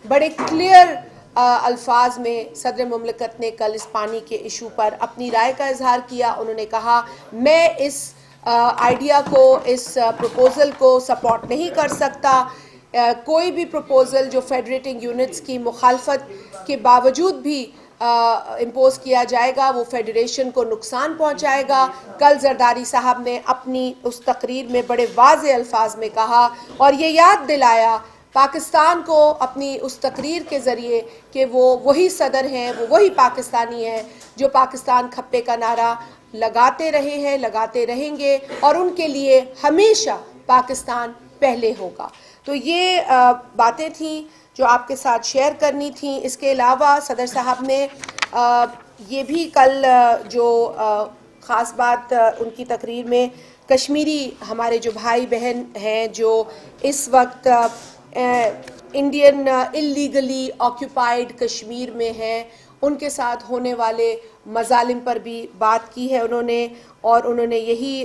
بڑے کلیئر الفاظ میں صدر مملکت نے کل اس پانی کے ایشو پر اپنی رائے کا اظہار کیا. انہوں نے کہا میں اس آئیڈیا کو, اس پروپوزل کو سپورٹ نہیں کر سکتا. کوئی بھی پروپوزل جو فیڈریٹنگ یونٹس کی مخالفت کے باوجود بھی امپوز کیا جائے گا وہ فیڈریشن کو نقصان پہنچائے گا. کل زرداری صاحب نے اپنی اس تقریر میں بڑے واضح الفاظ میں کہا اور یہ یاد دلایا پاکستان کو اپنی اس تقریر کے ذریعے کہ وہ وہی صدر ہیں, وہ وہی پاکستانی ہیں جو پاکستان کھپے کا نعرہ لگاتے رہے ہیں, لگاتے رہیں گے, اور ان کے لیے ہمیشہ پاکستان پہلے ہوگا. تو یہ باتیں تھیں جو آپ کے ساتھ شیئر کرنی تھیں. اس کے علاوہ صدر صاحب نے یہ بھی کل جو خاص بات ان کی تقریر میں, کشمیری ہمارے جو بھائی بہن ہیں جو اس وقت انڈین اللیگلی آکیوپائڈ کشمیر میں ہیں, ان کے ساتھ ہونے والے مظالم پر بھی بات کی ہے انہوں نے. اور انہوں نے یہی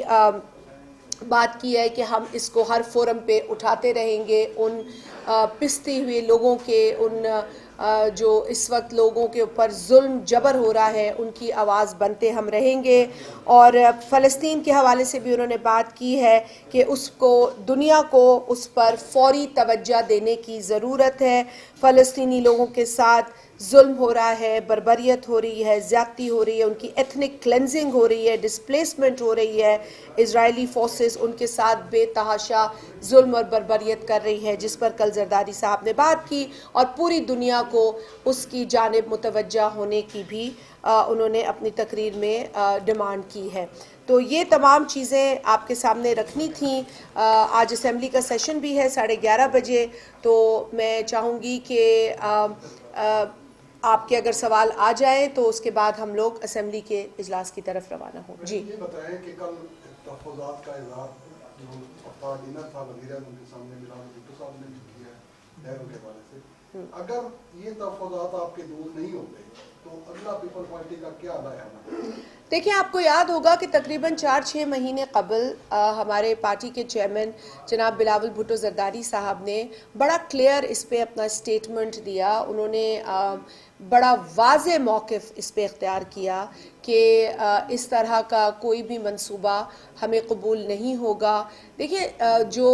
بات کی ہے کہ ہم اس کو ہر فورم پہ اٹھاتے رہیں گے. ان پستے ہوئے لوگوں کے, ان جو اس وقت لوگوں کے اوپر ظلم جبر ہو رہا ہے, ان کی آواز بنتے ہم رہیں گے. اور فلسطین کے حوالے سے بھی انہوں نے بات کی ہے کہ اس کو, دنیا کو اس پر فوری توجہ دینے کی ضرورت ہے. فلسطینی لوگوں کے ساتھ ظلم ہو رہا ہے, بربریت ہو رہی ہے, زیادتی ہو رہی ہے, ان کی ایتھنک کلینزنگ ہو رہی ہے, ڈسپلیسمنٹ ہو رہی ہے. اسرائیلی فورسز ان کے ساتھ بے تحاشا ظلم اور بربریت کر رہی ہے, جس پر کل زرداری صاحب نے بات کی اور پوری دنیا کو اس کی جانب متوجہ ہونے کی بھی انہوں نے اپنی تقریر میں ڈیمانڈ کی ہے. تو یہ تمام چیزیں آپ کے سامنے رکھنی تھیں. آج اسمبلی کا سیشن بھی ہے 11:30 بجے, تو میں چاہوں گی کہ آپ کے اگر سوال آ جائیں تو اس کے بعد ہم لوگ اسمبلی کے اجلاس کی طرف روانہ ہوں. جی یہ بتائیں کہ کل تحفظات کا اظہار جو افطار ڈنر تھا وزیر اعظم کے سامنے بلاول بھٹو صاحب نے کیا نہرو کے حوالے سے, اگر یہ تحفظات آپ کے دور نہیں ہوتے تو اگلا پیپل پارٹی کا کیا بیان ہے؟ دیکھیں, آپ کو یاد ہوگا کہ تقریباً 4-6 مہینے قبل ہمارے پارٹی کے چیئرمین جناب بلاول بھٹو زرداری صاحب نے بڑا کلیئر اس پہ اپنا اسٹیٹمنٹ دیا. انہوں نے بڑا واضح موقف اس پہ اختیار کیا کہ اس طرح کا کوئی بھی منصوبہ ہمیں قبول نہیں ہوگا. دیکھیں, جو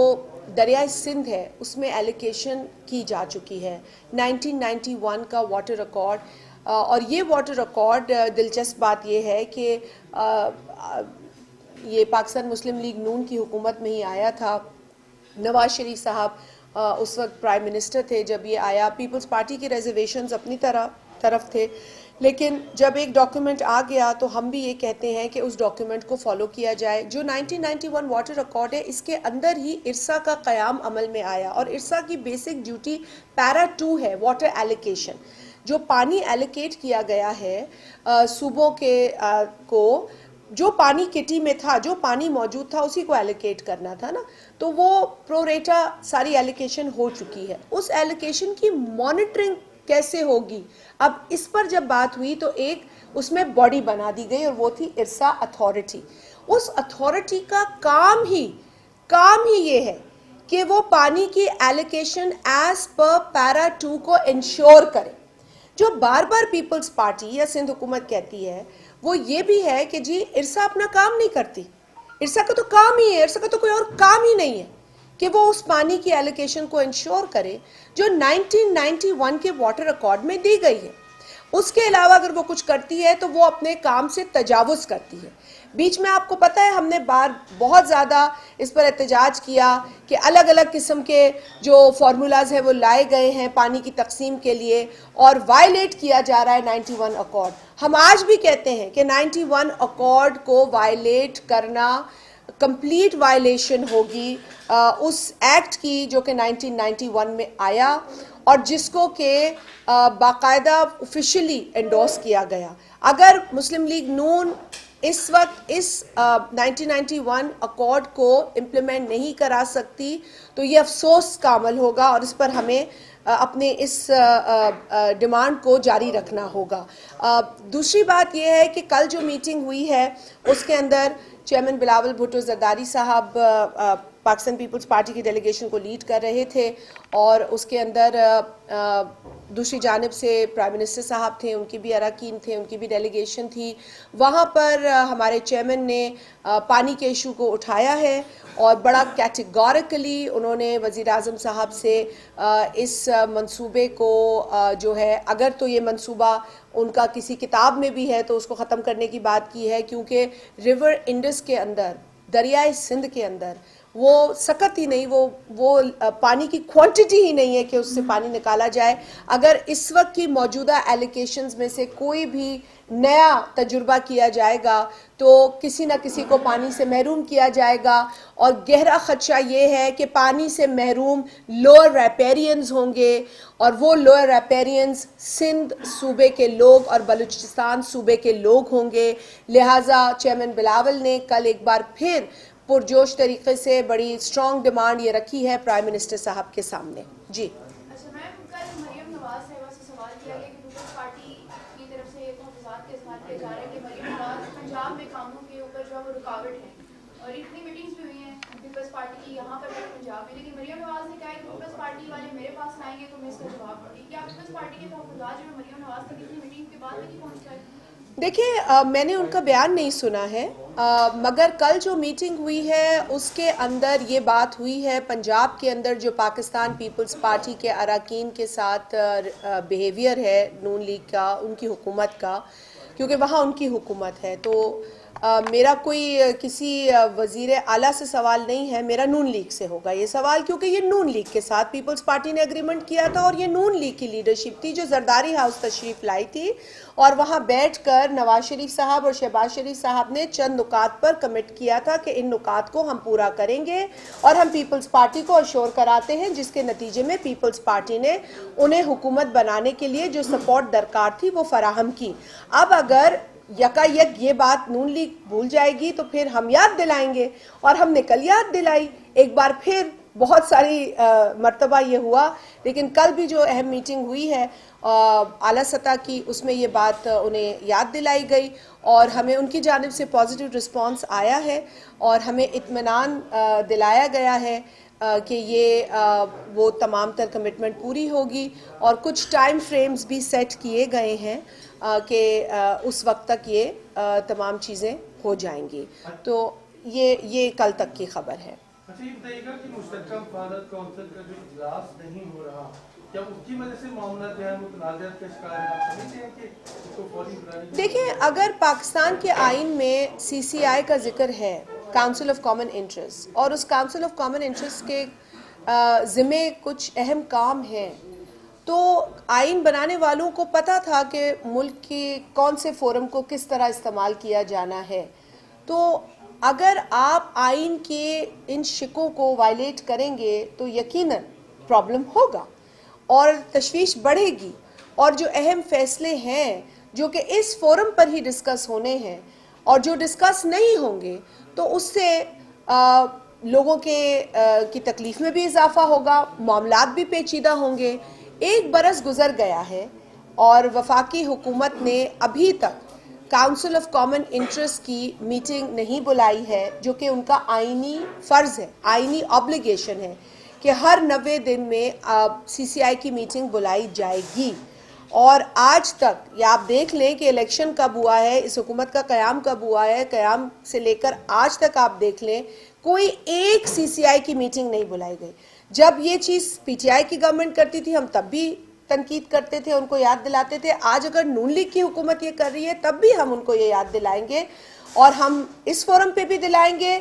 دریائے سندھ ہے اس میں ایلوکیشن کی جا چکی ہے 1991 کا واٹر ریکارڈ, اور یہ واٹر ریکارڈ, دلچسپ بات یہ ہے کہ یہ پاکستان مسلم لیگ نون کی حکومت میں ہی آیا تھا. نواز شریف صاحب اس وقت پرائم منسٹر تھے جب یہ آیا. پیپلز پارٹی کے ریزرویشنز اپنی طرف تھے, لیکن جب ایک ڈاکیومنٹ آ گیا تو ہم بھی یہ کہتے ہیں کہ اس ڈاکیومنٹ کو فالو کیا جائے. جو 1991 واٹر ریکارڈ ہے اس کے اندر ہی ارسا کا قیام عمل میں آیا, اور ارسا کی بیسک ڈیوٹی پیرا 2 ہے, واٹر ایلوکیشن. جو پانی ایلوکیٹ کیا گیا ہے صوبوں کے کو, جو پانی کٹی میں تھا, جو پانی موجود تھا اسی کو ایلوکیٹ کرنا تھا نا, تو وہ پرو ریٹا ساری ایلوکیشن ہو چکی ہے. اس ایلوکیشن کی مانیٹرنگ کیسے ہوگی؟ اب اس پر جب بات ہوئی تو ایک اس میں باڈی بنا دی گئی اور وہ تھی ارسا اتھارٹی. اس اتھارٹی کا کام ہی یہ ہے کہ وہ پانی کی ایلوکیشن ایز پر پیرا 2 کو انشور کرے. جو بار بار پیپلز پارٹی یا سندھ حکومت کہتی ہے وہ یہ بھی ہے کہ جی ارسا اپنا کام نہیں کرتی. ارسا کا تو کام ہی ہے, ارسا کا تو کوئی اور کام ہی نہیں ہے کہ وہ اس پانی کی ایلوکیشن کو انشور کرے جو 1991 کے واٹر ریکارڈ میں دی گئی ہے. اس کے علاوہ اگر وہ کچھ کرتی ہے تو وہ اپنے کام سے تجاوز کرتی ہے. بیچ میں آپ کو پتہ ہے ہم نے بہت زیادہ اس پر احتجاج کیا کہ الگ الگ قسم کے جو فارمولاز ہیں وہ لائے گئے ہیں پانی کی تقسیم کے لیے, اور وائلیٹ کیا جا رہا ہے 91 اکارڈ. ہم آج بھی کہتے ہیں کہ 91 اکارڈ کو وائلیٹ کرنا کمپلیٹ وائلیشن ہوگی اس ایکٹ کی جو کہ 1991 میں آیا اور جس کو کہ باقاعدہ آفیشلی انڈورس کیا گیا. اگر مسلم لیگ نون اس وقت اس 1991 اکارڈ کو امپلیمنٹ نہیں کرا سکتی تو یہ افسوس کا عمل ہوگا, اور اس پر ہمیں اپنے اس ڈیمانڈ کو جاری رکھنا ہوگا. دوسری بات یہ ہے کہ کل جو میٹنگ ہوئی ہے اس کے اندر چیئرمین بلاول بھٹو زرداری صاحب पाकिस्तान पीपल्स पार्टी की डेलीगेशन को लीड कर रहे थे और उसके अंदर दूसरी जानिब से प्राइम मिनिस्टर साहब थे, उनकी भी अरकान थे, उनकी भी डेलीगेशन थी। वहाँ पर हमारे चेयरमैन ने पानी के इशू को उठाया है और बड़ा कैटेगोरिकली उन्होंने वज़ीर आज़म साहब से इस मंसूबे को जो है, अगर तो ये मंसूबा उनका किसी किताब में भी है तो उसको ख़त्म करने की बात की है, क्योंकि रिवर इंडस के अंदर, दरियाए सिंध के अंदर वो सकत ही नहीं, वो पानी की क्वांटिटी ही नहीं है कि उससे पानी निकाला जाए। अगर इस वक्त की मौजूदा एलोकेशंस में से कोई भी नया तजुर्बा किया जाएगा तो किसी न किसी को पानी से महरूम किया जाएगा, और गहरा खदशा ये है कि पानी से महरूम लोअर रैपेरियंस होंगे, और वो लोअर रैपेरियंस सिंध सूबे के लोग और बलूचिस्तान सूबे के लोग होंगे। लिहाजा चेयरमैन बिलावल ने कल एक बार फिर पुरजोश तरीके से बड़ी स्ट्रॉन्ग डिमांड ये रखी है प्राइम मिनिस्टर साहब के सामने। जी, अच्छा मैम, कल मरियम नवाज साहिबा से सवाल किया गया कि पीपल्स पार्टी की तरफ से तहफ़्फ़ुज़ात का इस्तेमाल किया जा रहा है कि मरियम नवाज पंजाब में कामों के ऊपर जो है वो रुकावट है, और इतनी मीटिंग्स भी हुई हैं पीपल्स पार्टी की यहाँ पर भी पंजाब में, लेकिन मरियम नवाज ने कहा है कि पीपल्स पार्टी वाले मेरे पास आएंगे तो मैं इसका जवाब दूँगी। क्या पीपल्स पार्टी के तहफ़्फ़ुज़ात जो है मरियम नवाज तक इतनी मीटिंग के बाद नहीं पहुँच पाए? देखिए, मैंने उनका बयान नहीं सुना है, मगर कल जो मीटिंग हुई है उसके अंदर ये बात हुई है, पंजाब के अंदर जो पाकिस्तान पीपल्स पार्टी के अरकान के साथ बिहेवियर है नून लीग का, उनकी हुकूमत का, क्योंकि वहाँ उनकी हुकूमत है, तो मेरा कोई किसी वज़ीर आला से सवाल नहीं है, मेरा नून लीग से होगा ये सवाल, क्योंकि ये नून लीग के साथ पीपल्स पार्टी ने एग्रीमेंट किया था और ये नून लीग की लीडरशिप थी जो जरदारी हाउस तशरीफ़ लाई थी, और वहाँ बैठकर नवाज शरीफ साहब और शहबाज शरीफ साहब ने चंद नुकात पर कमिट किया था कि इन नुकात को हम पूरा करेंगे, और हम पीपल्स पार्टी को अश्योर कराते हैं, जिसके नतीजे में पीपल्स पार्टी ने उन्हें हुकूमत बनाने के लिए जो सपोर्ट दरकार थी वो फराहम की। अब अगर यकायक ये बात नून लीग भूल जाएगी तो फिर हम याद दिलाएंगे, और हमने कल याद दिलाई एक बार फिर, बहुत सारी मर्तबा ये हुआ, लेकिन कल भी जो अहम मीटिंग हुई है आला सतह की, उसमें ये बात उन्हें याद दिलाई गई और हमें उनकी जानिब से पॉजिटिव रिस्पांस आया है और हमें इत्मीनान दिलाया गया है कि ये वो तमाम तर कमिटमेंट पूरी होगी, और कुछ टाइम फ्रेम्स भी सेट किए गए हैं कि उस वक्त तक ये तमाम चीज़ें हो जाएंगी। तो ये कल तक की खबर है। अच्छा, ये बताइएगा कि मुश्तरका मफादात कौंसिल का जो इजलास नहीं हो रहा, क्या उसकी वजह से मामला जो है मुतनाज़ात का शिकार है? आप समझते हैं कि इसको फौरी बुलाने? देखिए, अगर पाकिस्तान के आइन में CCI का जिक्र है, काउंसिल ऑफ कॉमन इंटरेस्ट, और उस काउंसिल ऑफ कॉमन इंटरेस्ट के ज़िम्मे कुछ अहम काम हैं, तो आइन बनाने वालों को पता था कि मुल्क के कौन से फोरम को किस तरह इस्तेमाल किया जाना है। तो अगर आप आइन के इन शिकों को वायलेट करेंगे तो यकीनन प्रॉब्लम होगा और तशवीश बढ़ेगी, और जो अहम फैसले हैं जो कि इस फोरम पर ही डिस्कस होने हैं और जो डिस्कस नहीं होंगे तो उससे लोगों की तकलीफ़ में भी इजाफा होगा, मामलात भी पेचीदा होंगे। एक बरस गुजर गया है और वफाकी हुकूमत ने अभी तक काउंसिल ऑफ कॉमन इंटरेस्ट की मीटिंग नहीं बुलाई है, जो कि उनका आइनी फ़र्ज़ है, आइनी ऑब्लिगेशन है कि हर 90 दिन में CCI की मीटिंग बुलाई जाएगी। और आज तक या आप देख लें कि इलेक्शन कब हुआ है, इस हुकूमत का क़याम कब हुआ है, क़याम से लेकर आज तक आप देख लें कोई एक CCI की मीटिंग नहीं बुलाई गई। जब ये चीज़ PTI की गवर्नमेंट करती थी हम तब भी तनकीद करते थे, उनको याद दिलाते थे। आज अगर नून लीग की हुकूमत ये कर रही है तब भी हम उनको ये याद दिलाएंगे और हम इस फोरम पे भी दिलाएंगे।